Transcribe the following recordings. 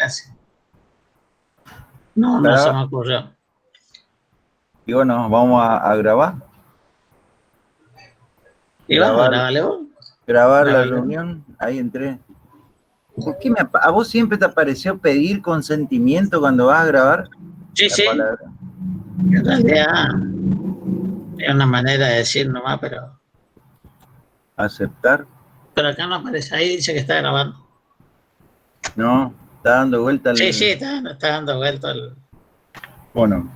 clase. No, no se me ocurrió. Y bueno, vamos a grabar. ¿Y vas a grabarle vos? Grabar la reunión, ahí entré. ¿Por qué a vos siempre te pareció pedir consentimiento cuando vas a grabar? Sí, sí. En realidad es una manera de decir nomás, pero... ¿Aceptar? Pero acá no aparece, ahí dice que está grabando. No, está dando vuelta el... Sí, está dando vuelta el... Bueno,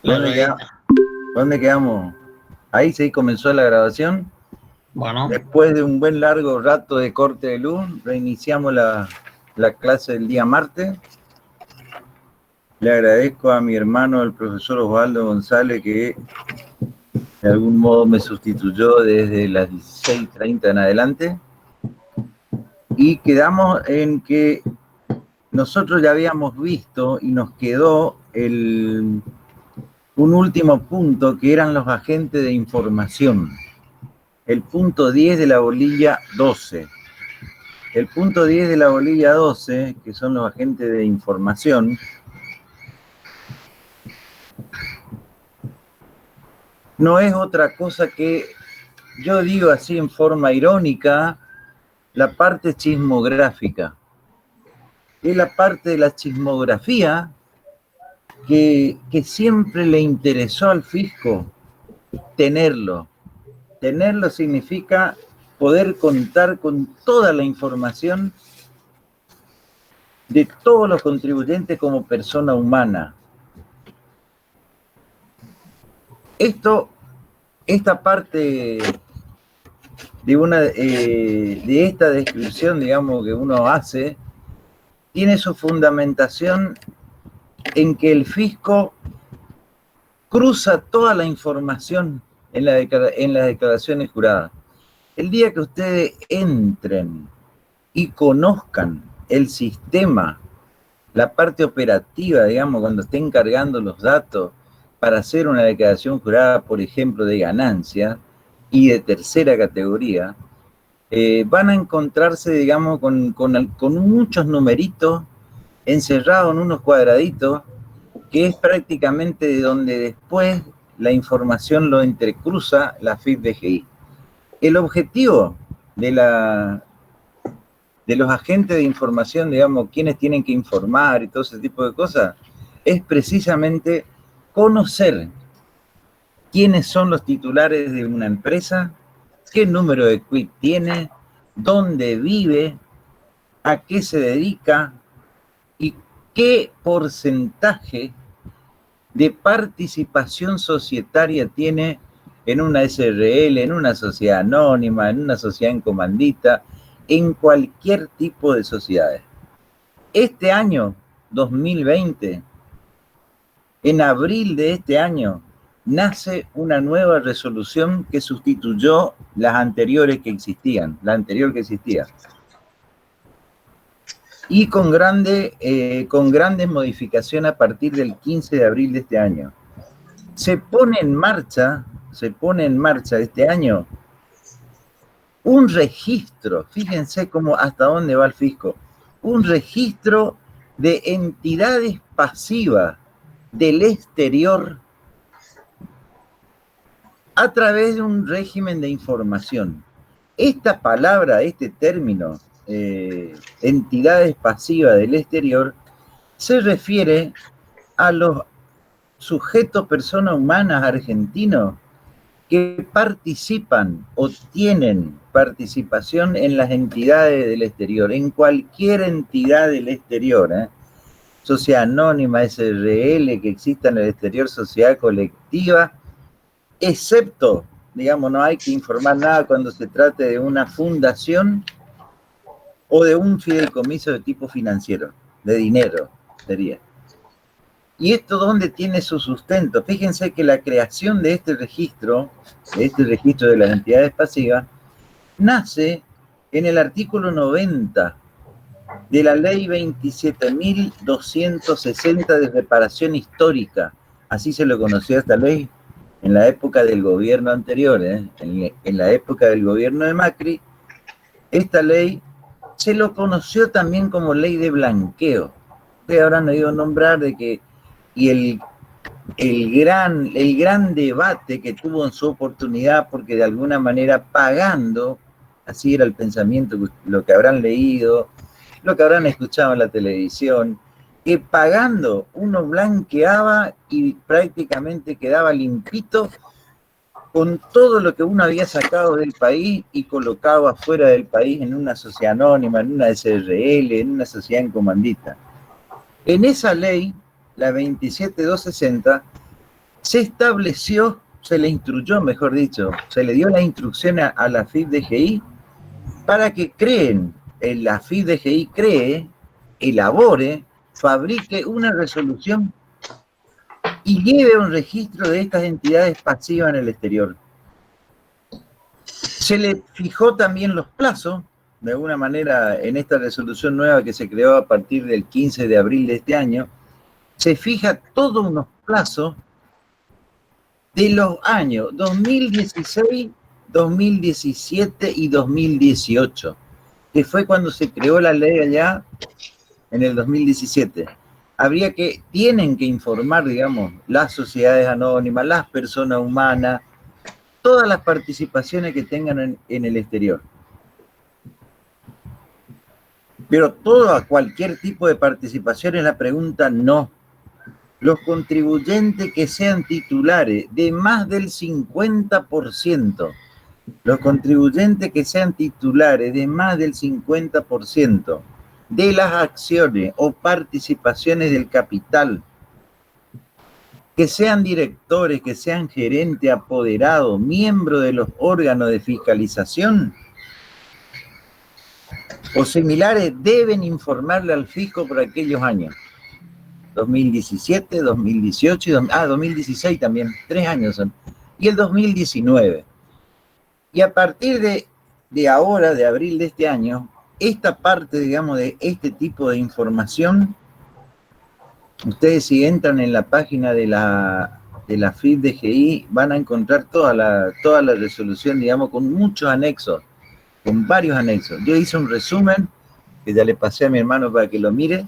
¿dónde quedamos? Ahí sí comenzó la grabación. Bueno. Después de un buen largo rato de corte de luz, reiniciamos la clase del día martes. Le agradezco a mi hermano, el profesor Osvaldo González, que de algún modo me sustituyó desde las 16:30 en adelante. Y quedamos en que nosotros ya habíamos visto y nos quedó un último punto, que eran los agentes de información. El punto 10 de la bolilla 12. El punto 10 de la bolilla 12, que son los agentes de información, no es otra cosa que, yo digo así en forma irónica, la parte chismográfica. Es la parte de la chismografía que siempre le interesó al fisco tenerlo. Tenerlo significa poder contar con toda la información de todos los contribuyentes como persona humana. Esta parte de esta descripción, digamos, que uno hace, tiene su fundamentación en que el fisco cruza toda la información en las declaraciones juradas. El día que ustedes entren y conozcan el sistema, la parte operativa, digamos, cuando estén cargando los datos para hacer una declaración jurada, por ejemplo, de ganancia y de tercera categoría, van a encontrarse, digamos, con muchos numeritos encerrados en unos cuadraditos, que es prácticamente de donde después la información lo entrecruza la FIP-DGI. El objetivo de los agentes de información, digamos, quienes tienen que informar y todo ese tipo de cosas, es precisamente conocer quiénes son los titulares de una empresa, qué número de quit tiene, dónde vive, a qué se dedica y qué porcentaje de participación societaria tiene en una SRL, en una sociedad anónima, en una sociedad en comandita, en cualquier tipo de sociedades. Este año, 2020, en abril de este año, nace una nueva resolución que sustituyó las anteriores que existían, la anterior que existía. Y con grandes modificaciones a partir del 15 de abril de este año. Se pone en marcha este año un registro, fíjense cómo hasta dónde va el fisco, un registro de entidades pasivas del exterior a través de un régimen de información. Esta palabra, este término, entidades pasivas del exterior, se refiere a los sujetos, personas humanas argentinos que participan o tienen participación en las entidades del exterior, en cualquier entidad del exterior, sociedad anónima, SRL, que exista en el exterior, sociedad colectiva, excepto, digamos, no hay que informar nada cuando se trate de una fundación o de un fideicomiso de tipo financiero, de dinero, sería. ¿Y esto dónde tiene su sustento? Fíjense que la creación de este registro de las entidades pasivas, nace en el artículo 90 de la ley 27.260 de reparación histórica. Así se lo conoció a esta ley en la época del gobierno anterior, en la época del gobierno de Macri. Esta ley se lo conoció también como ley de blanqueo. ustedes habrán oído nombrar de que, y el gran debate que tuvo en su oportunidad, porque de alguna manera pagando, así era el pensamiento, lo que habrán leído, lo que habrán escuchado en la televisión, que pagando uno blanqueaba y prácticamente quedaba limpito con todo lo que uno había sacado del país y colocado afuera del país en una sociedad anónima, en una SRL, en una sociedad en comandita. En esa ley, la 27260, se estableció, se le instruyó, mejor dicho, se le dio la instrucción a la FIP-DGI para que la FIP-DGI cree, elabore, fabrique una resolución y lleve un registro de estas entidades pasivas en el exterior. Se le fijó también los plazos, de alguna manera en esta resolución nueva que se creó a partir del 15 de abril de este año, se fija todos unos plazos de los años 2016, 2017 y 2018, que fue cuando se creó la ley allá en el 2017. Tienen que informar, digamos, las sociedades anónimas, las personas humanas, todas las participaciones que tengan en el exterior. Pero cualquier tipo de participación, en la pregunta no. Los contribuyentes que sean titulares de más del 50%, los contribuyentes que sean titulares de más del 50% de las acciones o participaciones del capital, que sean directores, que sean gerentes, apoderados, miembros de los órganos de fiscalización o similares, deben informarle al fisco por aquellos años. 2017, 2018, 2016 también, 3 años son, y el 2019. Y a partir de ahora, de abril de este año, esta parte, digamos, de este tipo de información, ustedes si entran en la página de la FIP-DGI van a encontrar toda la resolución, digamos, con muchos anexos, con varios anexos. Yo hice un resumen que ya le pasé a mi hermano para que lo mire,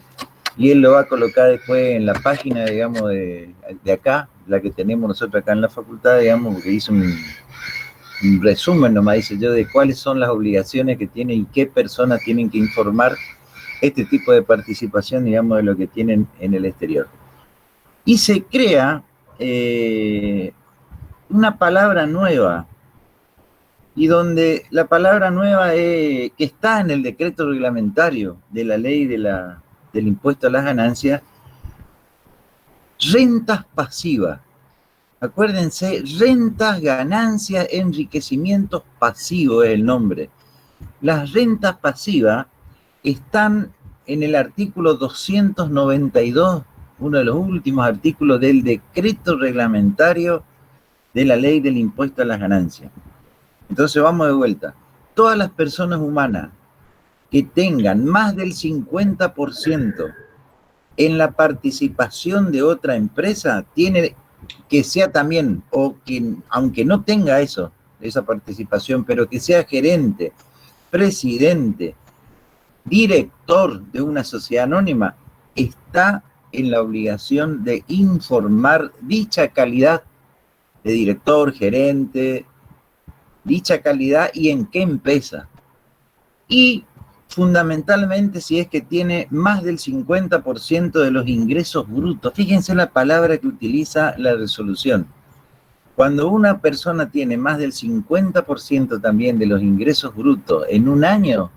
y él lo va a colocar después en la página, digamos, de acá, la que tenemos nosotros acá en la facultad, digamos, porque hizo un resumen nomás, dice yo, de cuáles son las obligaciones que tienen y qué personas tienen que informar este tipo de participación, digamos, de lo que tienen en el exterior. Y se crea una palabra nueva, y donde la palabra nueva que está en el decreto reglamentario de la ley del impuesto a las ganancias, rentas pasivas. Acuérdense, rentas, ganancias, enriquecimientos pasivos es el nombre. Las rentas pasivas están en el artículo 292, uno de los últimos artículos del decreto reglamentario de la ley del impuesto a las ganancias. Entonces vamos de vuelta. Todas las personas humanas que tengan más del 50% en la participación de otra empresa, tiene que sea también, o que aunque no tenga esa participación, pero que sea gerente, presidente, director de una sociedad anónima, está en la obligación de informar dicha calidad de director, gerente, dicha calidad y en qué empresa. Y fundamentalmente si es que tiene más del 50% de los ingresos brutos. Fíjense la palabra que utiliza la resolución. Cuando una persona tiene más del 50% también de los ingresos brutos en un año,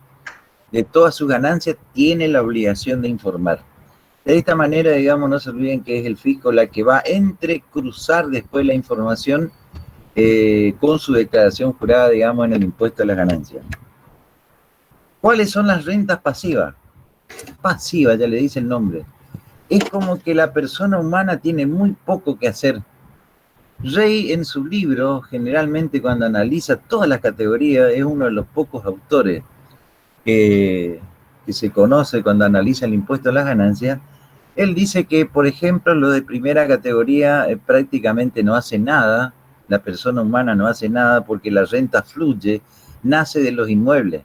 de todas sus ganancias, tiene la obligación de informar. De esta manera, digamos, no se olviden que es el fisco la que va a entrecruzar después la información con su declaración jurada, digamos, en el impuesto a las ganancias. ¿Cuáles son las rentas pasivas? Pasiva, ya le dice el nombre. Es como que la persona humana tiene muy poco que hacer. Rey, en su libro, generalmente cuando analiza todas las categorías, es uno de los pocos autores que se conoce cuando analiza el impuesto a las ganancias. Él dice que, por ejemplo, lo de primera categoría prácticamente no hace nada, la persona humana no hace nada porque la renta fluye, nace de los inmuebles.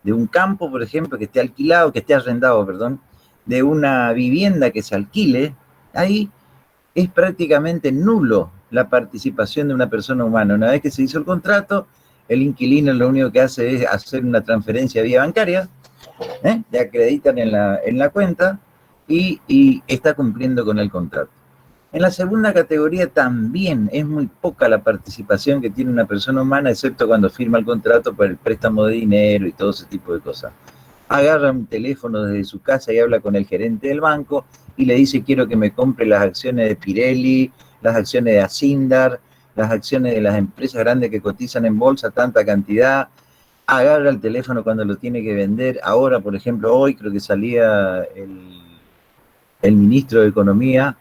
De un campo, por ejemplo, que esté alquilado, que esté arrendado, perdón, de una vivienda que se alquile, ahí es prácticamente nulo la participación de una persona humana. Una vez que se hizo el contrato, el inquilino lo único que hace es hacer una transferencia vía bancaria, le acreditan en la cuenta y está cumpliendo con el contrato. En la segunda categoría también es muy poca la participación que tiene una persona humana, excepto cuando firma el contrato por el préstamo de dinero y todo ese tipo de cosas. Agarra un teléfono desde su casa y habla con el gerente del banco y le dice: quiero que me compre las acciones de Pirelli, las acciones de Asindar, las acciones de las empresas grandes que cotizan en bolsa, tanta cantidad. Agarra el teléfono cuando lo tiene que vender. Ahora, por ejemplo, hoy creo que salía el ministro de Economía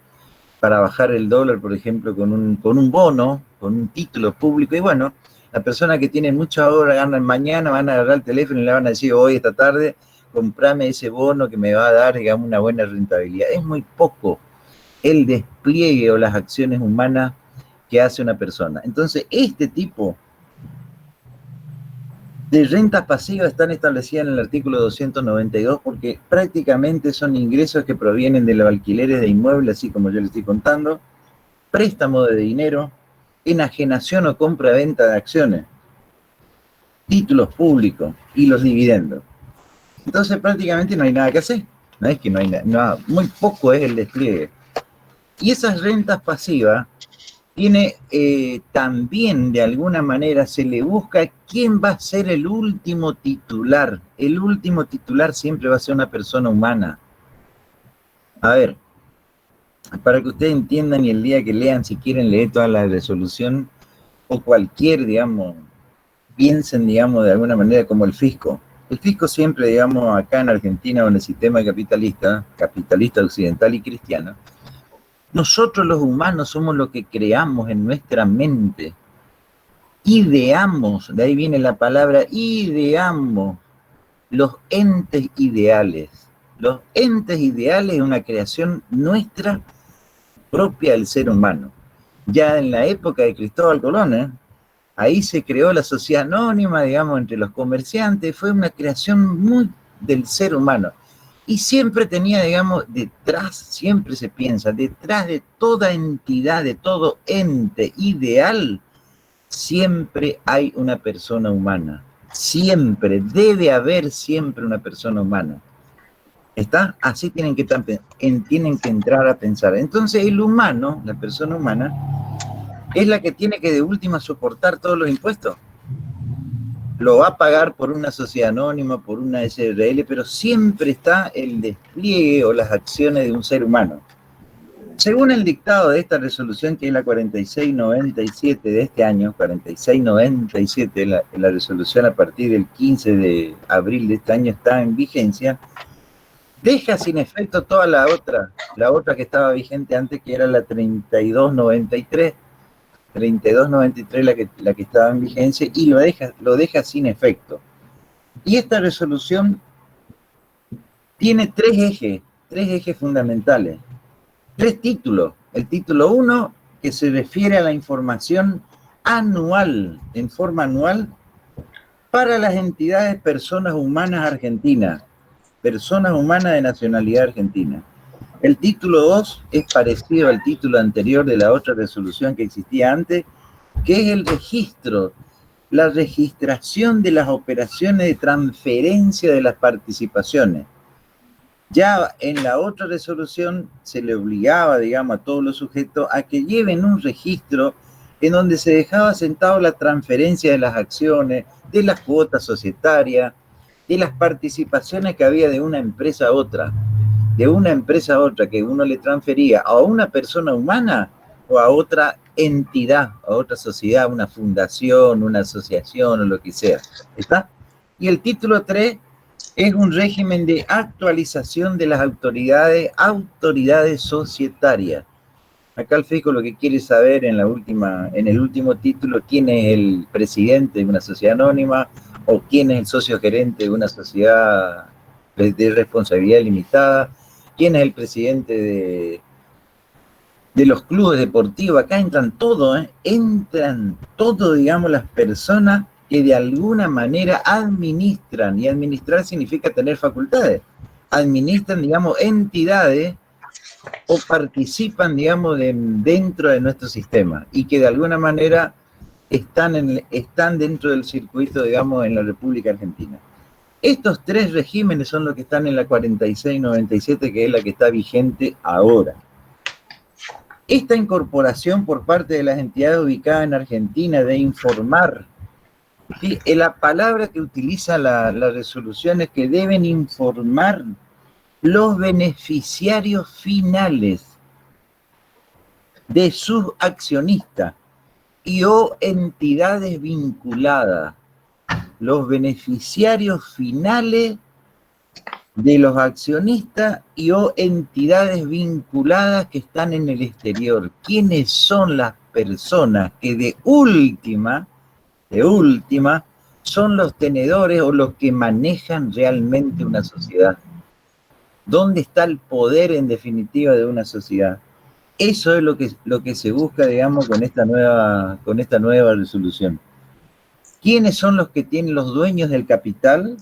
para bajar el dólar, por ejemplo, con un bono, con un título público. Y bueno, la persona que tiene muchas horas ganan mañana, van a agarrar el teléfono y le van a decir: hoy, esta tarde, comprame ese bono que me va a dar, digamos, una buena rentabilidad. Es muy poco el despliegue o las acciones humanas que hace una persona. Entonces, este tipo de rentas pasivas están establecidas en el artículo 292 porque prácticamente son ingresos que provienen de los alquileres de inmuebles, así como yo les estoy contando, préstamo de dinero, enajenación o compra-venta de acciones, títulos públicos y los dividendos. Entonces prácticamente no hay nada que hacer. No es que no hay nada, muy poco es el despliegue. Y esas rentas pasivas tiene también, de alguna manera, se le busca quién va a ser el último titular. El último titular siempre va a ser una persona humana. A ver, para que ustedes entiendan y el día que lean, si quieren leer toda la resolución o cualquier, digamos, piensen, digamos, de alguna manera como el fisco. El fisco siempre, digamos, acá en Argentina o en el sistema capitalista occidental y cristiano, nosotros los humanos somos lo que creamos en nuestra mente. Ideamos, de ahí viene la palabra ideamos, los entes ideales. Los entes ideales es una creación nuestra propia del ser humano. Ya en la época de Cristóbal Colón, ahí se creó la sociedad anónima, digamos, entre los comerciantes. Fue una creación muy del ser humano. Y siempre tenía, digamos, detrás, siempre se piensa, detrás de toda entidad, de todo ente ideal, siempre hay una persona humana. Siempre, debe haber siempre una persona humana. ¿Está? Así tienen que entrar a pensar. Entonces el humano, la persona humana, es la que tiene que de última soportar todos los impuestos. Lo va a pagar por una sociedad anónima, por una SRL, pero siempre está el despliegue o las acciones de un ser humano. Según el dictado de esta resolución, que es la 4697 de este año, 4697, la resolución a partir del 15 de abril de este año está en vigencia, deja sin efecto toda la otra que estaba vigente antes, que era la 3293, la que estaba en vigencia, y lo deja sin efecto. Y esta resolución tiene tres ejes fundamentales, 3 títulos. El título 1, que se refiere a la información anual, en forma anual, para las entidades personas humanas argentinas, personas humanas de nacionalidad argentina. El título 2 es parecido al título anterior de la otra resolución que existía antes, que es el registro, la registración de las operaciones de transferencia de las participaciones. Ya en la otra resolución se le obligaba, digamos, a todos los sujetos a que lleven un registro en donde se dejaba sentado la transferencia de las acciones, de las cuotas societarias, de las participaciones que había de una empresa a otra, que uno le transfería a una persona humana o a otra entidad, a otra sociedad, una fundación, una asociación o lo que sea. ¿Está? Y el título 3 es un régimen de actualización de las autoridades societarias. Acá el fisco lo que quiere saber en el último título, quién es el presidente de una sociedad anónima o quién es el socio gerente de una sociedad de responsabilidad limitada, quién es el presidente de los clubes deportivos. Acá entran todos, digamos, las personas que de alguna manera administran, y administrar significa tener facultades, administran, digamos, entidades o participan, digamos, dentro de nuestro sistema y que de alguna manera están dentro del circuito, digamos, en la República Argentina. Estos tres regímenes son los que están en la 4697, que es la que está vigente ahora. Esta incorporación por parte de las entidades ubicadas en Argentina de informar, ¿sí? La palabra que utiliza la resolución es que deben informar los beneficiarios finales de sus accionistas y o entidades vinculadas. Los beneficiarios finales de los accionistas y o entidades vinculadas que están en el exterior. ¿Quiénes son las personas que de última, son los tenedores o los que manejan realmente una sociedad? ¿Dónde está el poder en definitiva de una sociedad? Eso es lo que se busca, digamos, con esta nueva resolución. ¿Quiénes son los que tienen los dueños del capital?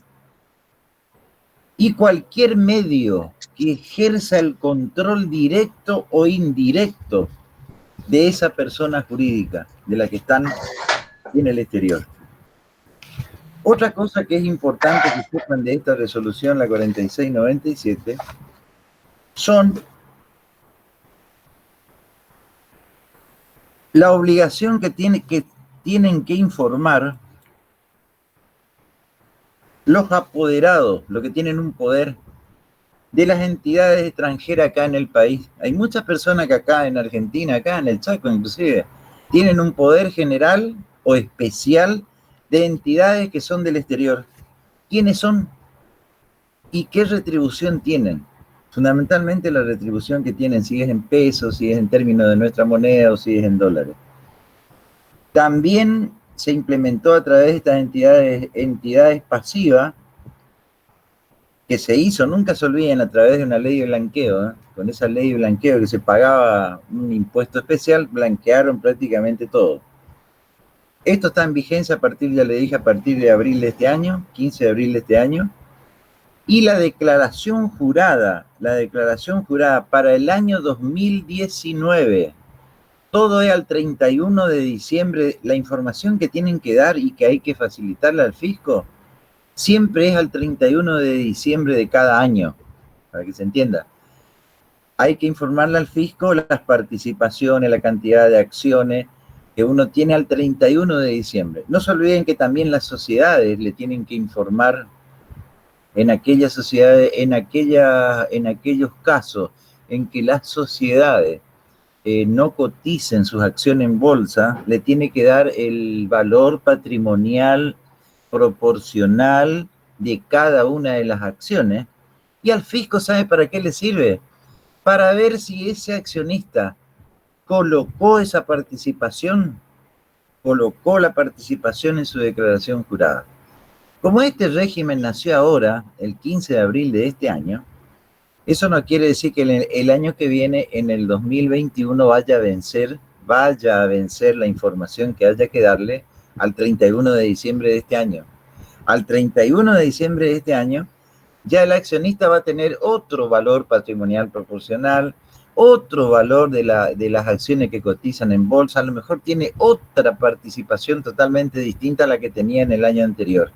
Y cualquier medio que ejerza el control directo o indirecto de esa persona jurídica, de la que están en el exterior. Otra cosa que es importante que sepan de esta resolución, la 4697, son la obligación que tienen que informar los apoderados, los que tienen un poder de las entidades extranjeras acá en el país. Hay muchas personas que acá en Argentina, acá en el Chaco inclusive, tienen un poder general o especial de entidades que son del exterior. ¿Quiénes son? ¿Y qué retribución tienen? Fundamentalmente la retribución que tienen, si es en pesos, si es en términos de nuestra moneda o si es en dólares. También se implementó a través de estas entidades pasivas, que se hizo, nunca se olviden, a través de una ley de blanqueo, ¿eh? Con esa ley de blanqueo que se pagaba un impuesto especial, blanquearon prácticamente todo. Esto está en vigencia a partir, ya le dije, a partir de abril de este año, 15 de abril de este año, y la declaración jurada para el año 2019, todo es al 31 de diciembre, la información que tienen que dar y que hay que facilitarle al fisco, siempre es al 31 de diciembre de cada año, para que se entienda. Hay que informarle al fisco las participaciones, la cantidad de acciones que uno tiene al 31 de diciembre. No se olviden que también las sociedades le tienen que informar en aquellas sociedades, en aquellos casos en que las sociedades no coticen sus acciones en bolsa, le tiene que dar el valor patrimonial proporcional de cada una de las acciones, y al fisco, ¿sabe para qué le sirve? Para ver si ese accionista colocó esa participación, colocó la participación en su declaración jurada. Como este régimen nació ahora, el 15 de abril de este año, eso no quiere decir que el año que viene, en el 2021, vaya a vencer la información que haya que darle al 31 de diciembre de este año. Al 31 de diciembre de este año, ya el accionista va a tener otro valor patrimonial proporcional, otro valor de las acciones que cotizan en bolsa, a lo mejor tiene otra participación totalmente distinta a la que tenía en el año anterior.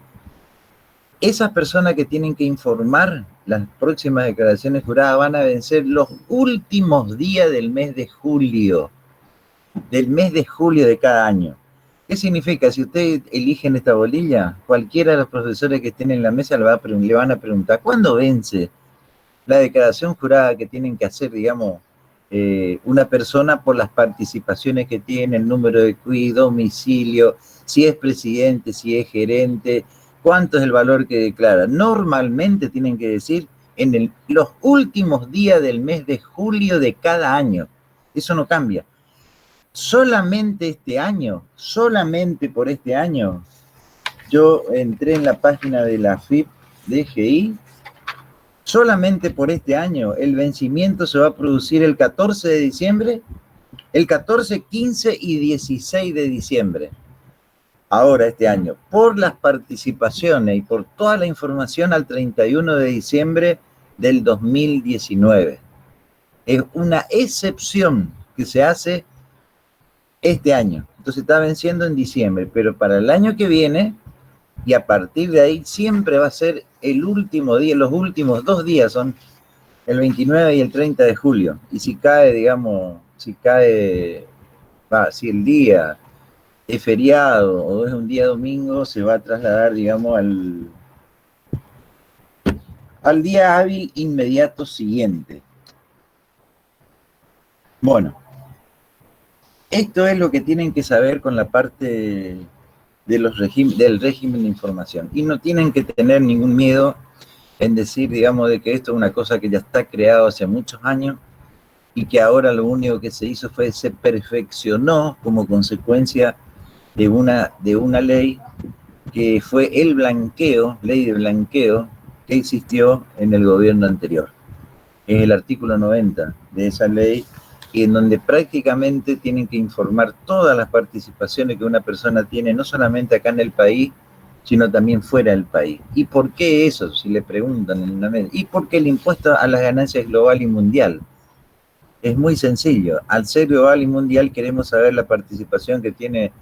Esas personas que tienen que informar las próximas declaraciones juradas van a vencer los últimos días del mes de julio de cada año. ¿Qué significa? Si ustedes eligen esta bolilla, cualquiera de los profesores que estén en la mesa le van a preguntar, ¿cuándo vence la declaración jurada que tienen que hacer, digamos, una persona por las participaciones que tiene, el número de CUI, domicilio, si es presidente, si es gerente, cuánto es el valor que declara? Normalmente tienen que decir en los últimos días del mes de julio de cada año. Eso no cambia. Solamente por este año, yo entré en la página de la FIP DGI, solamente por este año el vencimiento se va a producir el 14 de diciembre, el 14, 15 y 16 de diciembre. Ahora este año, por las participaciones y por toda la información al 31 de diciembre del 2019. Es una excepción que se hace este año. Entonces está venciendo en diciembre, pero para el año que viene, y a partir de ahí siempre va a ser el último día, los últimos 2 días son el 29 y el 30 de julio. Y si cae, digamos, si el día es feriado o es un día domingo, se va a trasladar, digamos, al día hábil inmediato siguiente. Bueno, esto es lo que tienen que saber con la parte de del régimen de información. Y no tienen que tener ningún miedo en decir, digamos, de que esto es una cosa que ya está creado hace muchos años y que ahora lo único que se hizo fue, se perfeccionó como consecuencia de una ley que fue el blanqueo, ley de blanqueo, que existió en el gobierno anterior. Es el artículo 90 de esa ley, en donde prácticamente tienen que informar todas las participaciones que una persona tiene, no solamente acá en el país, sino también fuera del país. ¿Y por qué eso? Si le preguntan en una mesa. ¿Y por qué el impuesto a las ganancias global y mundial? Es muy sencillo. Al ser global y mundial queremos saber la participación que tiene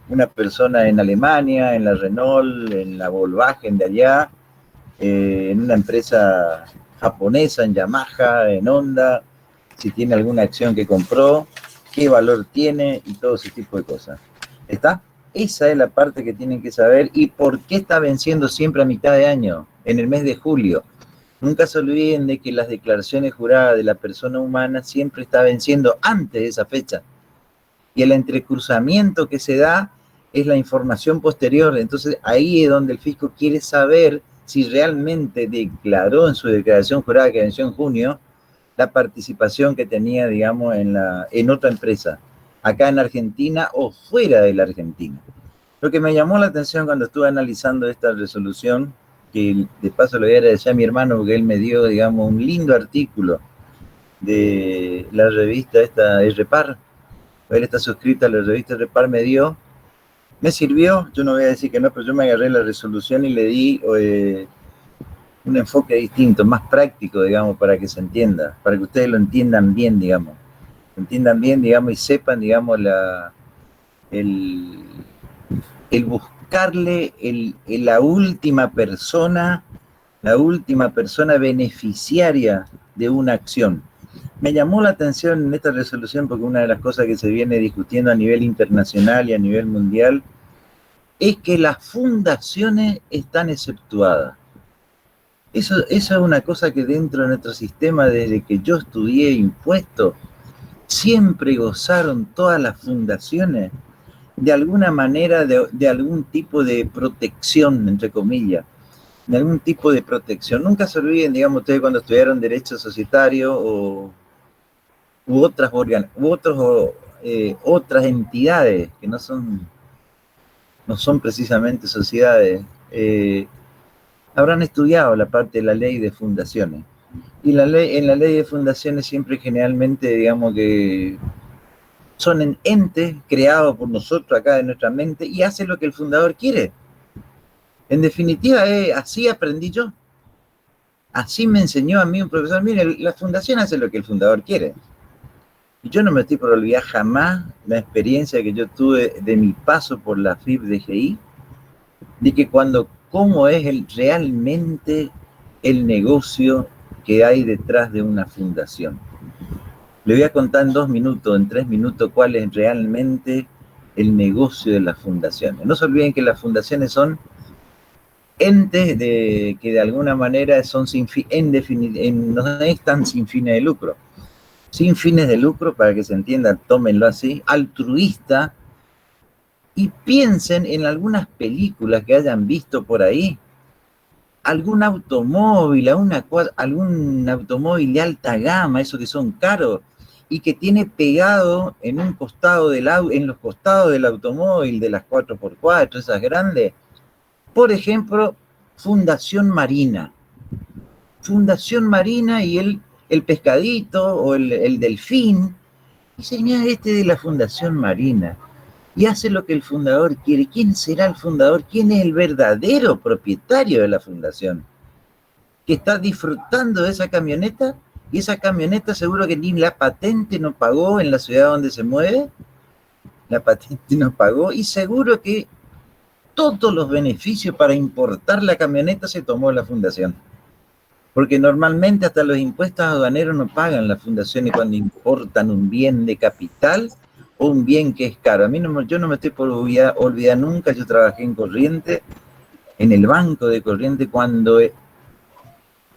una persona en Alemania, en la Renault, en la Volkswagen de allá, en una empresa japonesa, en Yamaha, en Honda, si tiene alguna acción que compró, qué valor tiene y todo ese tipo de cosas. ¿Está? Esa es la parte que tienen que saber. ¿Y por qué está venciendo siempre a mitad de año, en el mes de julio? Nunca se olviden de que las declaraciones juradas de la persona humana siempre está venciendo antes de esa fecha. Y el entrecruzamiento que se da es la información posterior. Entonces ahí es donde el fisco quiere saber si realmente declaró en su declaración jurada que venció en junio la participación que tenía, digamos, en otra empresa, acá en Argentina o fuera de la Argentina. Lo que me llamó la atención cuando estuve analizando esta resolución, que de paso le voy a agradecer a mi hermano porque él me dio, digamos, un lindo artículo de la revista esta RPAR. Él está suscrito a la revista RPAR, me sirvió, yo no voy a decir que no, pero yo me agarré la resolución y le di un enfoque distinto, más práctico, digamos, para que se entienda, para que ustedes lo entiendan bien, digamos, y sepan, digamos, el buscarle la última persona beneficiaria de una acción. Me llamó la atención en esta resolución porque una de las cosas que se viene discutiendo a nivel internacional y a nivel mundial es que las fundaciones están exceptuadas. Eso es una cosa que dentro de nuestro sistema, desde que yo estudié impuestos, siempre gozaron todas las fundaciones de alguna manera de algún tipo de protección, entre comillas, de algún tipo de protección. Nunca se olviden, digamos, ustedes cuando estudiaron Derecho Societario u otras entidades que no son precisamente sociedades, habrán estudiado la parte de la ley de fundaciones. Y en la ley de fundaciones siempre generalmente, digamos que son entes creados por nosotros acá en nuestra mente y hace lo que el fundador quiere. En definitiva, así aprendí yo. Así me enseñó a mí un profesor. Mire, la fundación hace lo que el fundador quiere. Y yo no me estoy por olvidar jamás la experiencia que yo tuve de mi paso por la FIP-DGI, de que cómo es realmente el negocio que hay detrás de una fundación. Le voy a contar en 2 minutos, en 3 minutos, cuál es realmente el negocio de las fundaciones. No se olviden que las fundaciones son entes que de alguna manera son no están sin fines de lucro. Sin fines de lucro, para que se entienda, tómenlo así, altruista, y piensen en algunas películas que hayan visto por ahí, algún automóvil, algún automóvil de alta gama, esos que son caros, y que tiene pegado en un costado en los costados del automóvil, de las 4x4, esas grandes, por ejemplo, Fundación Marina y el pescadito o el delfín, y señala de la Fundación Marina, y hace lo que el fundador quiere. ¿Quién será el fundador? ¿Quién es el verdadero propietario de la fundación? que está disfrutando de esa camioneta, y esa camioneta seguro que ni la patente no pagó en la ciudad donde se mueve, la patente no pagó, y seguro que todos los beneficios para importar la camioneta se tomó la fundación. Porque normalmente hasta los impuestos aduaneros no pagan las fundaciones cuando importan un bien de capital o un bien que es caro. Yo no me estoy por olvidar nunca, yo trabajé en Corrientes, en el banco de Corrientes, cuando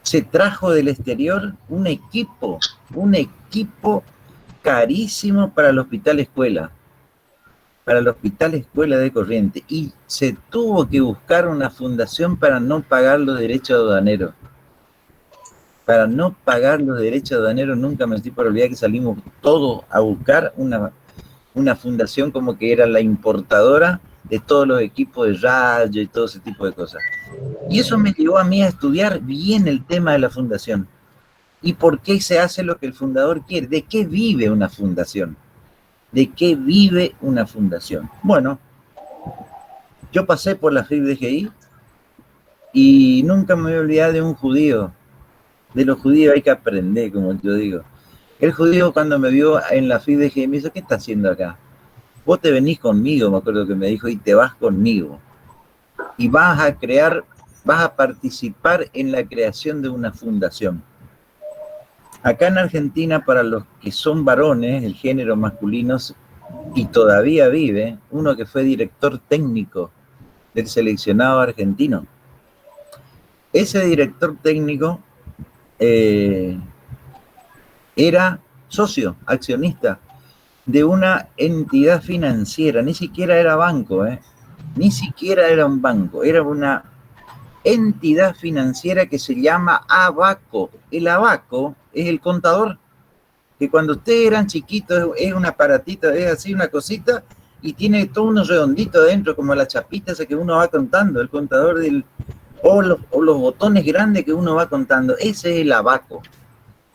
se trajo del exterior un equipo carísimo para el hospital escuela de Corrientes, y se tuvo que buscar una fundación para no pagar los derechos aduaneros. Para no pagar los derechos aduaneros, nunca me estoy por olvidar que salimos todos a buscar una fundación como que era la importadora de todos los equipos de radio y todo ese tipo de cosas. Y eso me llevó a mí a estudiar bien el tema de la fundación. ¿Y por qué se hace lo que el fundador quiere? ¿De qué vive una fundación? ¿De qué vive una fundación? Bueno, yo pasé por la FIP-DGI y nunca me voy a olvidar de un judío. De los judíos hay que aprender, como yo digo. El judío cuando me vio en la FIP-DGI me dijo, ¿qué está haciendo acá? Vos te venís conmigo, me acuerdo que me dijo, y te vas conmigo. Y vas a participar en la creación de una fundación. Acá en Argentina, para los que son varones, el género masculino, y todavía vive, uno que fue director técnico del seleccionado argentino. Ese director técnico era socio, accionista de una entidad financiera, ni siquiera era banco, ni siquiera era un banco, era una entidad financiera que se llama Abaco. El Abaco es el contador, que cuando ustedes eran chiquitos es un aparatito, es así una cosita, y tiene todo unos redonditos adentro, como la chapita esa que uno va contando, el contador o los botones grandes que uno va contando. Ese es el Abaco.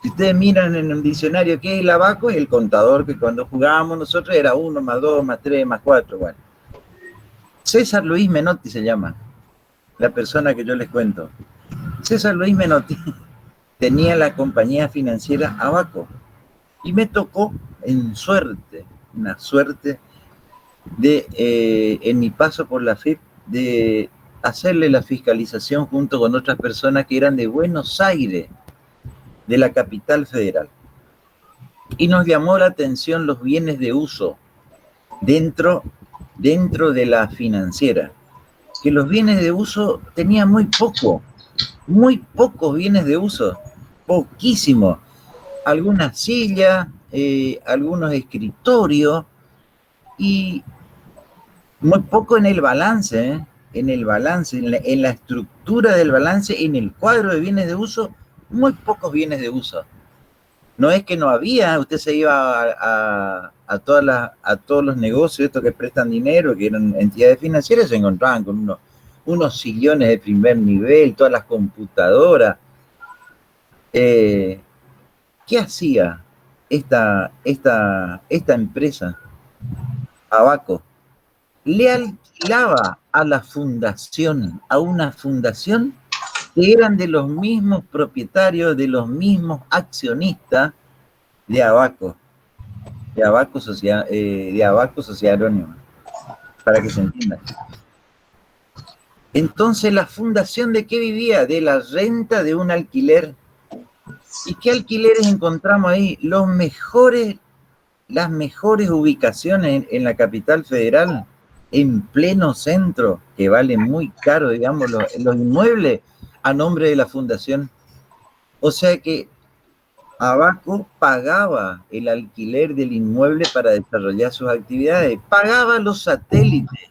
Si ustedes miran en el diccionario qué es el abaco, es el contador que cuando jugábamos nosotros era 1 más 2 más 3 más 4. Bueno. César Luis Menotti se llama, la persona que yo les cuento. César Luis Menotti tenía la compañía financiera Abaco y me tocó una suerte de, en mi paso por la FIP, de hacerle la fiscalización junto con otras personas que eran de Buenos Aires, de la capital federal. Y nos llamó la atención los bienes de uso dentro de la financiera, que los bienes de uso tenían muy pocos bienes de uso, poquísimo. Algunas sillas, algunos escritorios, y muy poco en el balance, en la estructura del balance, en el cuadro de bienes de uso, muy pocos bienes de uso. No es que no había, usted se iba a todos los negocios estos que prestan dinero, que eran entidades financieras, se encontraban con unos sillones de primer nivel, todas las computadoras. ¿Qué hacía esta empresa, Abaco? Le alquilaba a una fundación que eran de los mismos propietarios, de los mismos accionistas de Abaco, de Abaco Sociedad Anónima, para que se entienda. Entonces, ¿la fundación de qué vivía? De la renta de un alquiler. ¿Y qué alquileres encontramos ahí? Las mejores ubicaciones en la capital federal, en pleno centro, que vale muy caro, digamos, los inmuebles a nombre de la fundación. O sea que Abaco pagaba el alquiler del inmueble para desarrollar sus actividades, pagaba los satélites.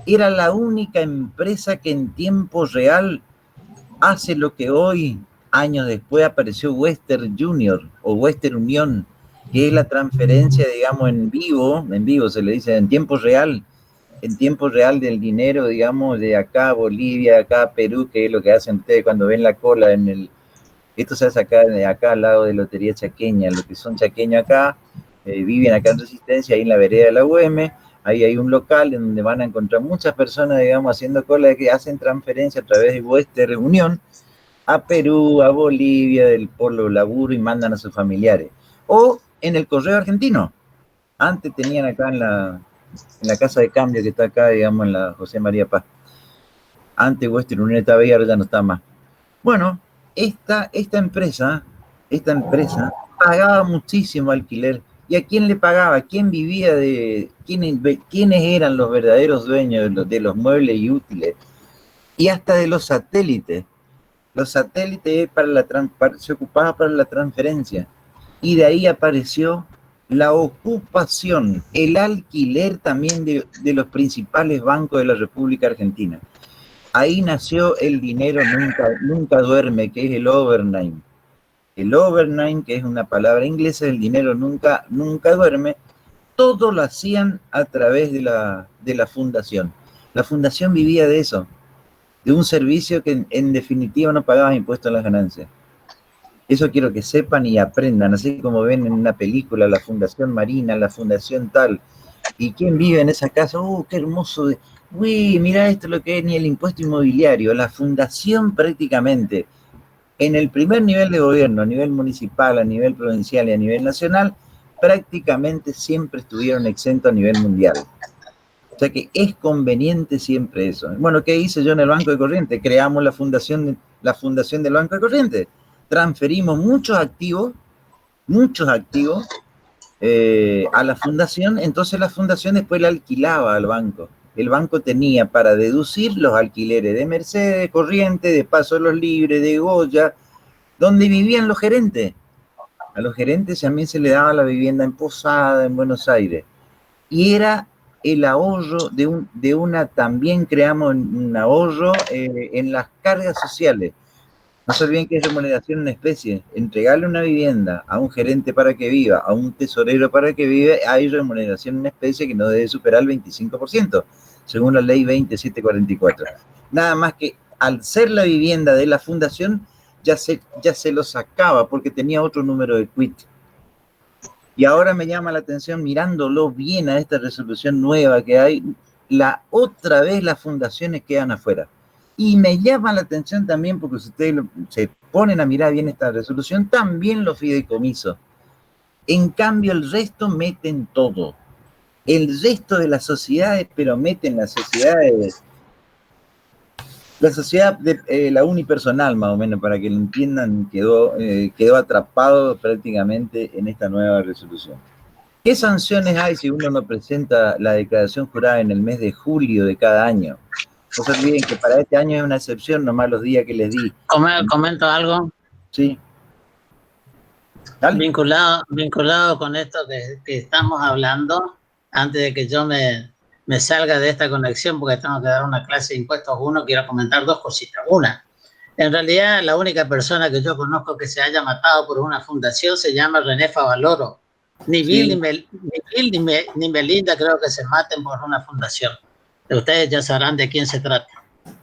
Era la única empresa que en tiempo real hace lo que hoy, años después, apareció Western Junior o Western Union, que es la transferencia, digamos, en vivo se le dice, en tiempo real del dinero, digamos, de acá a Bolivia, acá a Perú, que es lo que hacen ustedes cuando ven la cola esto se hace acá al lado de Lotería Chaqueña. Los que son chaqueños acá, viven acá en Resistencia, ahí en la vereda de la UM, ahí hay un local en donde van a encontrar muchas personas, digamos, haciendo cola, que hacen transferencia a través de Western Union, a Perú, a Bolivia, por los laburo y mandan a sus familiares. O en el correo argentino. Antes tenían acá en la casa de cambio que está acá, digamos, en la José María Paz. Antes Western Union estaba ahí, ahora ya no está más. Bueno, esta empresa pagaba muchísimo alquiler. ¿Y a quién le pagaba? ¿Quién vivía de...? ¿Quiénes eran los verdaderos dueños de los muebles y útiles? Y hasta de los satélites. Los satélites se ocupaban para la transferencia. Y de ahí apareció la ocupación, el alquiler también de los principales bancos de la República Argentina. Ahí nació el dinero nunca duerme, que es el overnight. El overnight, que es una palabra inglesa, el dinero nunca duerme. Todo lo hacían a través de la fundación. La fundación vivía de eso, de un servicio que en definitiva no pagaba impuestos a las ganancias. Eso quiero que sepan y aprendan, así como ven en una película, la Fundación Marina, la Fundación tal. ¿Y quién vive en esa casa? Qué hermoso! Uy, mira esto lo que es ni el impuesto inmobiliario. La fundación prácticamente, en el primer nivel de gobierno, a nivel municipal, a nivel provincial y a nivel nacional, prácticamente siempre estuvieron exentos a nivel mundial. O sea que es conveniente siempre eso. Bueno, ¿qué hice yo en el Banco de Corrientes? Creamos la fundación del Banco de Corrientes. Transferimos muchos activos a la fundación, entonces la fundación después la alquilaba al banco. El banco tenía para deducir los alquileres de Mercedes, de Corrientes, de Paso de los Libres, de Goya, donde vivían los gerentes. A los gerentes también se le daba la vivienda en Posada, en Buenos Aires. Y era el ahorro también creamos un ahorro en las cargas sociales. No se olviden que es remuneración en especie. Entregarle una vivienda a un gerente para que viva, a un tesorero para que vive, hay remuneración en especie que no debe superar el 25%, según la ley 2744. Nada más que al ser la vivienda de la fundación, ya se lo sacaba porque tenía otro número de quit. Y ahora me llama la atención, mirándolo bien a esta resolución nueva que hay, otra vez las fundaciones quedan afuera. Y me llama la atención también, porque si ustedes se ponen a mirar bien esta resolución, también los fideicomisos. En cambio, el resto meten todo. El resto de las sociedades, pero meten las sociedades, la sociedad de la unipersonal, más o menos, para que lo entiendan, quedó atrapado prácticamente en esta nueva resolución. ¿Qué sanciones hay si uno no presenta la declaración jurada en el mes de julio de cada año? No se olviden que para este año es una excepción, nomás los días que les di. Comento algo. Sí. Vinculado con esto que estamos hablando, antes de que yo me salga de esta conexión, porque tengo que dar una clase de impuestos 1, quiero comentar dos cositas. Una, en realidad la única persona que yo conozco que se haya matado por una fundación se llama René Favaloro. Ni Bill, ni Melinda creo que se maten por una fundación. Ustedes ya sabrán de quién se trata.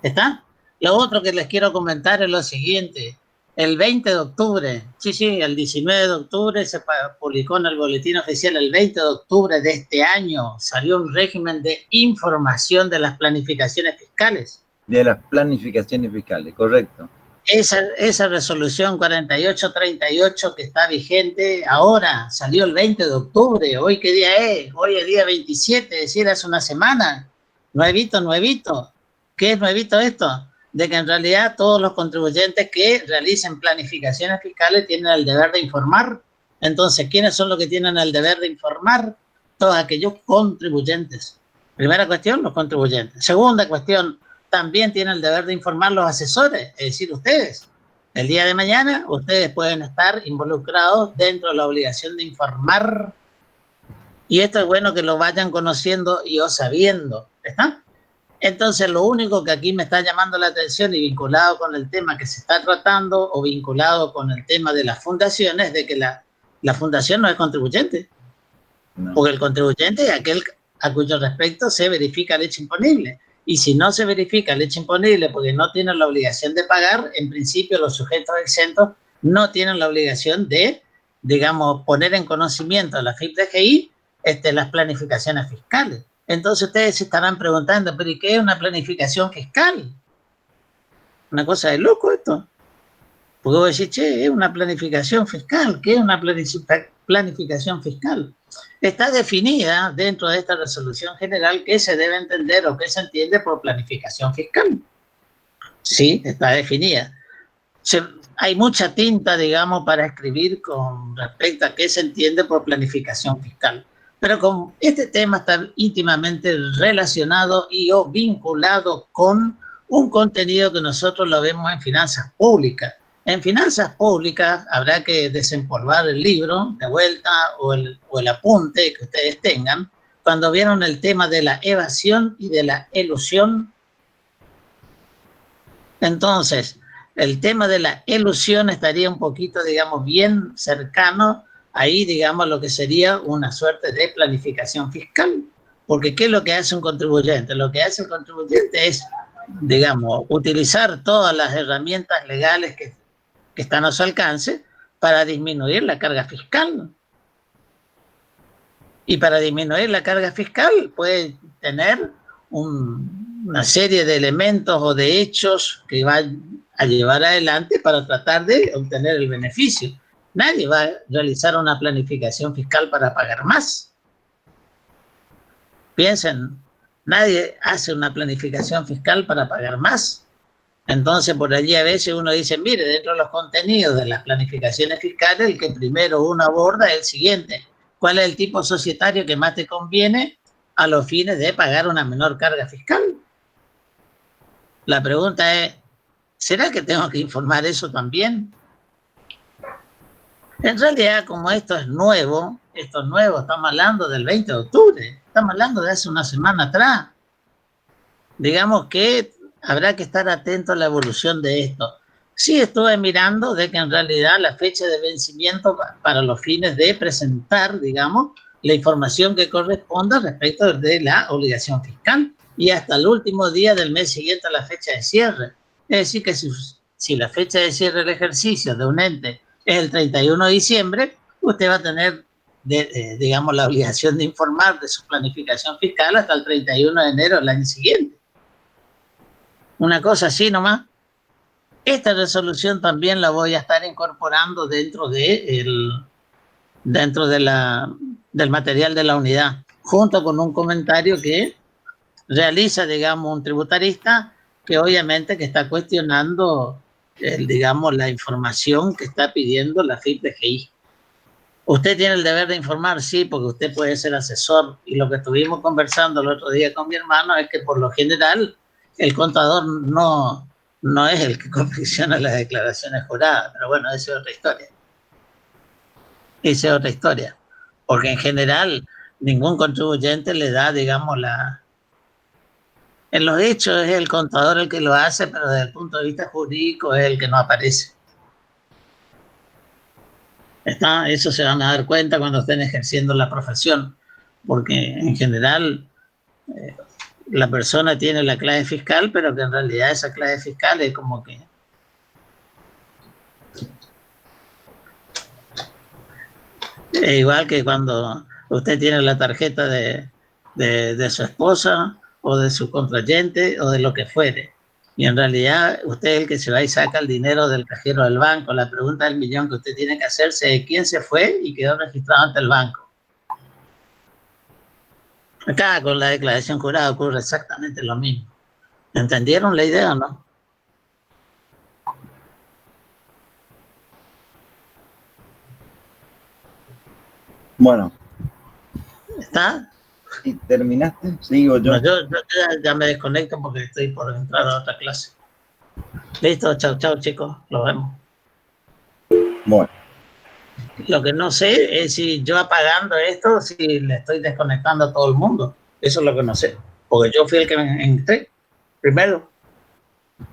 ¿Está? Lo otro que les quiero comentar es lo siguiente. El 20 de octubre, el 19 de octubre se publicó en el boletín oficial, el 20 de octubre de este año salió un régimen de información de las planificaciones fiscales. De las planificaciones fiscales, correcto. Esa resolución 4838 que está vigente ahora salió el 20 de octubre. ¿Hoy qué día es? Hoy es día 27, es decir, hace una semana. Nuevito. ¿Qué es nuevito esto? De que en realidad todos los contribuyentes que realicen planificaciones fiscales tienen el deber de informar. Entonces, ¿quiénes son los que tienen el deber de informar? Todos aquellos contribuyentes. Primera cuestión, los contribuyentes. Segunda cuestión, también tienen el deber de informar los asesores, es decir, ustedes. El día de mañana, ustedes pueden estar involucrados dentro de la obligación de informar. Y esto es bueno que lo vayan conociendo y o sabiendo, ¿está? Entonces, lo único que aquí me está llamando la atención y vinculado con el tema que se está tratando o vinculado con el tema de las fundaciones, es de que la fundación no es contribuyente. No. Porque el contribuyente es aquel a cuyo respecto se verifica el hecho imponible. Y si no se verifica el hecho imponible porque no tienen la obligación de pagar, en principio los sujetos exentos no tienen la obligación de, digamos, poner en conocimiento a la FIP-DGI las planificaciones fiscales. Entonces ustedes se estarán preguntando, ¿pero y qué es una planificación fiscal? Una cosa de loco esto. Porque vos decís, che, es una planificación fiscal. ¿Qué es una planificación fiscal? Está definida dentro de esta resolución general qué se debe entender o qué se entiende por planificación fiscal. Sí, está definida. Hay mucha tinta, digamos, para escribir con respecto a qué se entiende por planificación fiscal. Pero como este tema está íntimamente relacionado y o vinculado con un contenido que nosotros lo vemos en finanzas públicas. En finanzas públicas habrá que desempolvar el libro de vuelta o el apunte que ustedes tengan cuando vieron el tema de la evasión y de la elusión. Entonces, el tema de la elusión estaría un poquito, digamos, bien cercano ahí, digamos, lo que sería una suerte de planificación fiscal. Porque ¿qué es lo que hace un contribuyente? Lo que hace el contribuyente es, digamos, utilizar todas las herramientas legales que están a su alcance para disminuir la carga fiscal. Y para disminuir la carga fiscal puede tener una serie de elementos o de hechos que va a llevar adelante para tratar de obtener el beneficio. Nadie va a realizar una planificación fiscal para pagar más. Piensen, nadie hace una planificación fiscal para pagar más. Entonces, por allí a veces uno dice, mire, dentro de los contenidos de las planificaciones fiscales, el que primero uno aborda es el siguiente. ¿Cuál es el tipo societario que más te conviene a los fines de pagar una menor carga fiscal? La pregunta es, ¿será que tengo que informar eso también? En realidad, como esto es nuevo, estamos hablando del 20 de octubre, estamos hablando de hace una semana atrás. Digamos que habrá que estar atento a la evolución de esto. Sí estuve mirando de que en realidad la fecha de vencimiento para los fines de presentar, digamos, la información que corresponda respecto de la obligación fiscal y hasta el último día del mes siguiente a la fecha de cierre. Es decir, que si la fecha de cierre del ejercicio de un ente es el 31 de diciembre, usted va a tener, digamos, la obligación de informar de su planificación fiscal hasta el 31 de enero del año siguiente. Una cosa así nomás. Esta resolución también la voy a estar incorporando dentro del material de la unidad, junto con un comentario que realiza, digamos, un tributarista que obviamente que está cuestionando, digamos, la información que está pidiendo la FIP-DGI. Usted tiene el deber de informar, sí, porque usted puede ser asesor, y lo que estuvimos conversando el otro día con mi hermano es que por lo general el contador no es el que confecciona las declaraciones juradas, pero bueno, esa es otra historia. Esa es otra historia, porque en general ningún contribuyente le da, digamos, en los hechos es el contador el que lo hace, pero desde el punto de vista jurídico es el que no aparece. Eso se van a dar cuenta cuando estén ejerciendo la profesión, porque en general la persona tiene la clave fiscal, pero que en realidad esa clave fiscal es como que es igual que cuando usted tiene la tarjeta de su esposa o de su contrayente o de lo que fuere. Y en realidad usted es el que se va y saca el dinero del cajero del banco. La pregunta del millón que usted tiene que hacerse es quién se fue y quedó registrado ante el banco. Acá con la declaración jurada ocurre exactamente lo mismo. ¿Entendieron la idea o no? Bueno. ¿Está? ¿Y terminaste? Sigo yo. No, yo ya me desconecto porque estoy por entrar a otra clase. Listo, chao, chicos, lo vemos. Bueno. Lo que no sé es si yo apagando esto, si le estoy desconectando a todo el mundo. Eso es lo que no sé. Porque yo fui el que entré primero.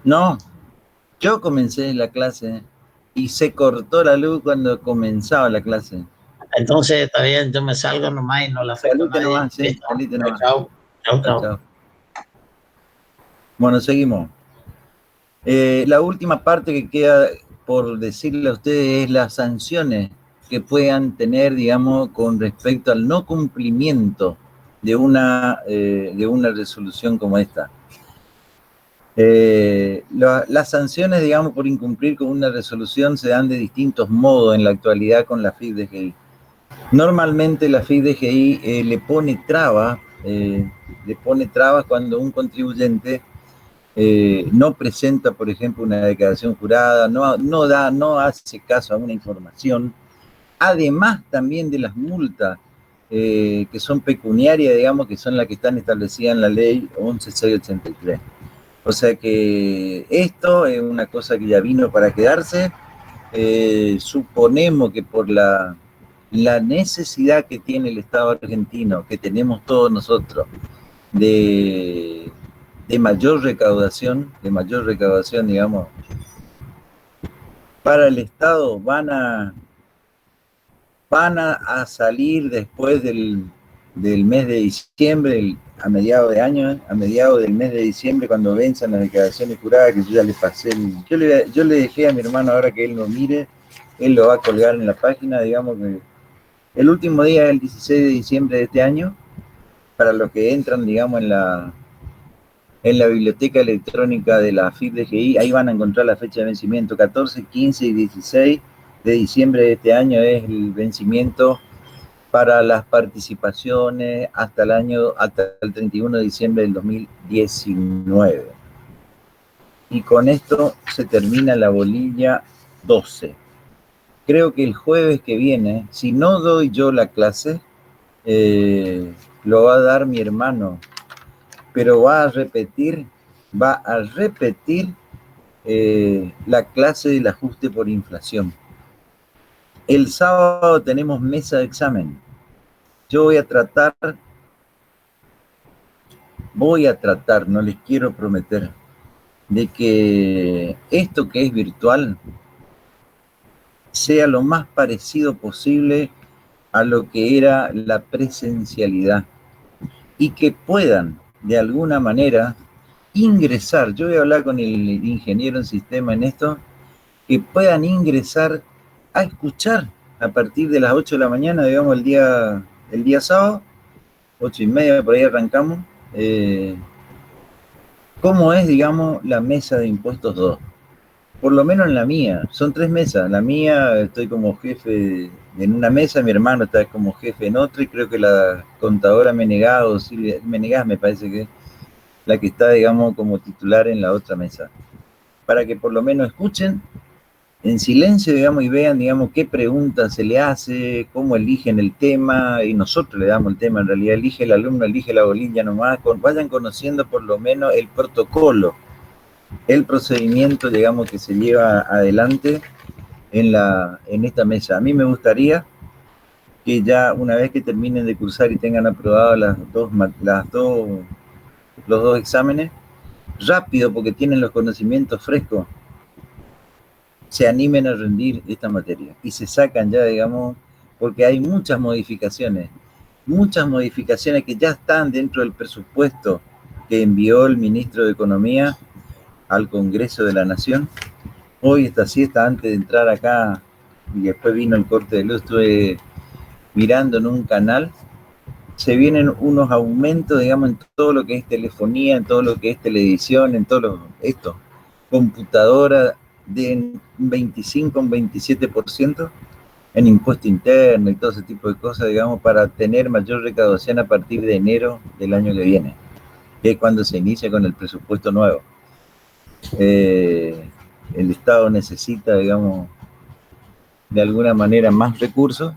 No, yo comencé la clase y se cortó la luz cuando comenzaba la clase. Entonces está bien, yo me salgo nomás y no la afecto a nadie. Nomás, sí, nomás. Chao. Bueno, seguimos. La última parte que queda por decirle a ustedes es las sanciones que puedan tener, digamos, con respecto al no cumplimiento de una resolución como esta. Las sanciones, digamos, por incumplir con una resolución se dan de distintos modos en la actualidad con la FIP-DGI. Normalmente la FIP-DGI le pone trabas cuando un contribuyente no presenta, por ejemplo, una declaración jurada, no hace caso a una información, además también de las multas que son pecuniarias, digamos, que son las que están establecidas en la ley 11683. O sea que esto es una cosa que ya vino para quedarse. Suponemos que por la necesidad que tiene el Estado argentino, que tenemos todos nosotros, de mayor recaudación, digamos, para el Estado van a salir después del mes de diciembre, a mediados de año, a mediados del mes de diciembre, cuando venzan las declaraciones juradas, que yo ya le pasé, yo le dejé a mi hermano ahora que él lo mire, él lo va a colgar en la página, digamos que el último día es el 16 de diciembre de este año, para los que entran, digamos, en la biblioteca electrónica de la FIP-DGI, ahí van a encontrar la fecha de vencimiento, 14, 15 y 16 de diciembre de este año es el vencimiento para las participaciones hasta el 31 de diciembre del 2019. Y con esto se termina la bolilla 12. Creo que el jueves que viene, si no doy yo la clase, lo va a dar mi hermano, pero va a repetir la clase del ajuste por inflación. El sábado tenemos mesa de examen. Yo voy a tratar, no les quiero prometer, de que esto que es virtual sea lo más parecido posible a lo que era la presencialidad y que puedan, de alguna manera, ingresar. Yo voy a hablar con el ingeniero en sistema en esto, que puedan ingresar a escuchar a partir de las 8 de la mañana, digamos, el día sábado, 8:30, por ahí arrancamos, cómo es, digamos, la mesa de impuestos 2. Por lo menos en la mía, son 3 mesas. La mía estoy como jefe en una mesa, mi hermano está como jefe en otra, y creo que la contadora Menegado, Silvia Menegás me parece que es la que está, digamos, como titular en la otra mesa. Para que por lo menos escuchen en silencio, digamos, y vean, digamos, qué preguntas se le hace, cómo eligen el tema, y nosotros le damos el tema, en realidad elige el alumno, elige la bolilla nomás, vayan conociendo por lo menos el protocolo, el procedimiento, digamos, que se lleva adelante en esta mesa. A mí me gustaría que ya una vez que terminen de cursar y tengan aprobados los dos exámenes, rápido, porque tienen los conocimientos frescos, se animen a rendir esta materia y se sacan ya, digamos, porque hay muchas modificaciones que ya están dentro del presupuesto que envió el ministro de Economía al Congreso de la Nación. Hoy esta siesta, antes de entrar acá, y después vino el corte de luz, estuve mirando en un canal, se vienen unos aumentos, digamos, en todo lo que es telefonía, en todo lo que es televisión, en todo esto, computadora, de un 25, un 27% en impuesto interno y todo ese tipo de cosas, digamos, para tener mayor recaudación a partir de enero del año que viene, que es cuando se inicia con el presupuesto nuevo. El Estado necesita, digamos, de alguna manera más recursos,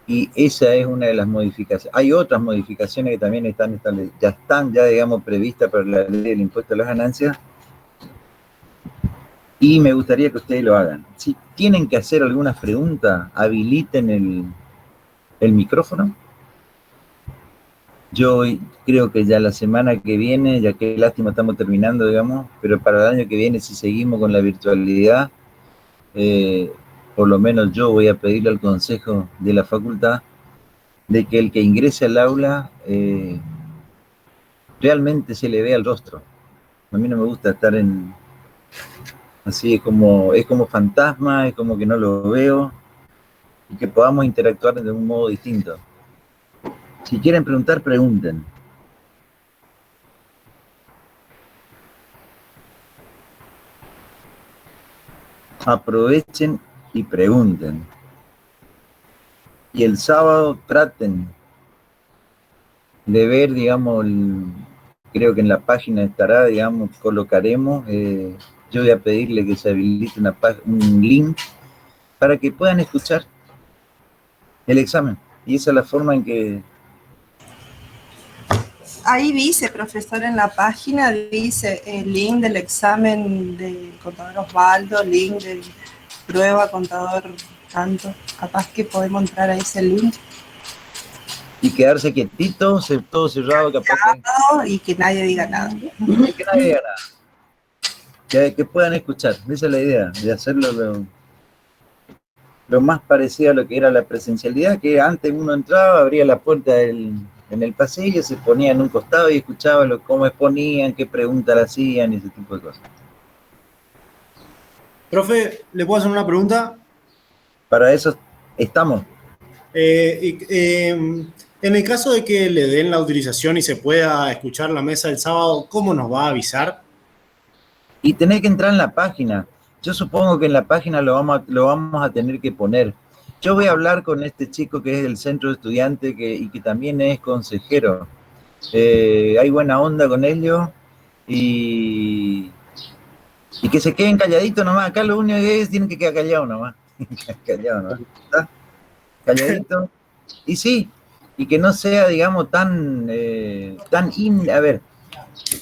y esa es una de las modificaciones. Hay otras modificaciones que también están, digamos, previstas para la ley del impuesto a las ganancias, y me gustaría que ustedes lo hagan. Si tienen que hacer alguna pregunta, habiliten el micrófono. Yo creo que ya la semana que viene, ya que lástima estamos terminando, digamos, pero para el año que viene, si seguimos con la virtualidad, por lo menos yo voy a pedirle al consejo de la facultad de que el que ingrese al aula realmente se le vea el rostro. A mí no me gusta estar así, es como fantasma, es como que no lo veo, y que podamos interactuar de un modo distinto. Si quieren preguntar, pregunten. aprovechen y pregunten. Y el sábado traten de ver, digamos, creo que en la página estará, digamos, colocaremos, yo voy a pedirle que se habilite un link para que puedan escuchar el examen. Y esa es la forma en que... Ahí dice, profesor, en la página, dice el link del examen del contador Osvaldo, link de prueba contador tanto. Capaz que podemos entrar a ese link. Y quedarse quietito, todo cerrado, capaz que... Y que nadie diga nada. Y que nadie diga nada. Que puedan escuchar. Esa es la idea, de hacerlo lo más parecido a lo que era la presencialidad, que antes uno entraba, abría la puerta en el pasillo, se ponía en un costado y escuchaba cómo exponían, qué preguntas hacían y ese tipo de cosas. Profe, ¿le puedo hacer una pregunta? Para eso estamos. En el caso de que le den la autorización y se pueda escuchar la mesa el sábado, ¿cómo nos va a avisar? Y tenés que entrar en la página. Yo supongo que en la página lo vamos a tener que poner. Yo voy a hablar con este chico que es del centro de estudiantes y que también es consejero. Hay buena onda con ellos y que se queden calladitos nomás. Acá lo único que es, tienen que quedar callados nomás. Callados nomás. ¿Está? Calladito. Y sí, y que no sea, digamos, a ver,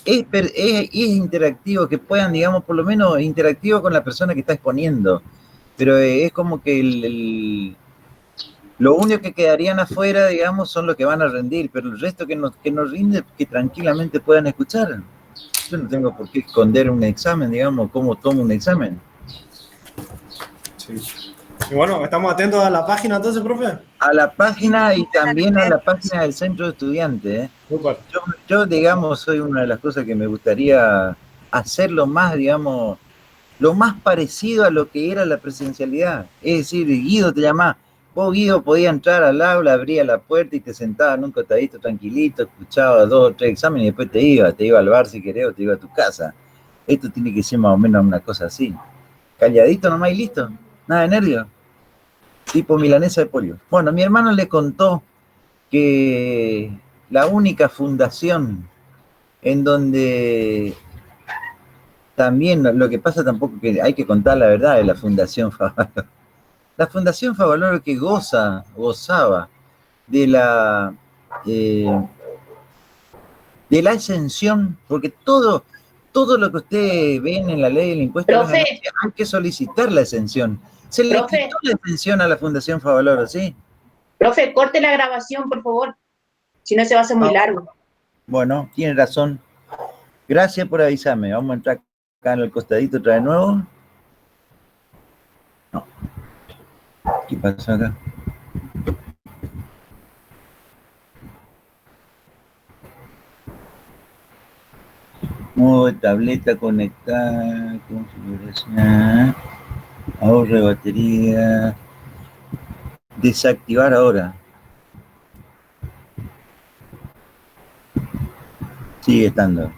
es interactivo, que puedan, digamos, por lo menos interactivo con la persona que está exponiendo, pero es como que lo único que quedarían afuera, digamos, son los que van a rendir, pero el resto que nos rinde, que tranquilamente puedan escuchar. Yo no tengo por qué esconder un examen, digamos, cómo tomo un examen. Sí. Y bueno, estamos atentos a la página entonces, profe. A la página y también a la página del centro de estudiantes. Yo, digamos, soy una de las cosas que me gustaría hacerlo más, digamos, lo más parecido a lo que era la presencialidad. Es decir, Guido te llamaba. Vos, Guido, podías entrar al aula, abría la puerta y te sentabas en un costadito tranquilito, escuchabas 2 o 3 exámenes y después te iba al bar si querés o te iba a tu casa. Esto tiene que ser más o menos una cosa así. Calladito nomás y listo. Nada de nervios. Tipo milanesa de pollo. Bueno, mi hermano le contó que la única fundación en donde también lo que pasa tampoco que hay que contar la verdad de la Fundación Favaloro. La Fundación Favaloro que gozaba de la exención, porque todo lo que ustedes ven en la ley del impuesto hay que solicitar la exención. Se le quitó la exención a la Fundación Favaloro, ¿sí? Profe, corte la grabación, por favor. Si no, se va a hacer muy largo. Bueno, tiene razón. Gracias por avisarme. Vamos a entrar acá en el costadito otra vez de nuevo. No. ¿Qué pasó acá? Modo de tableta conectada, configuración, ahorro de batería, desactivar ahora. Sigue estando.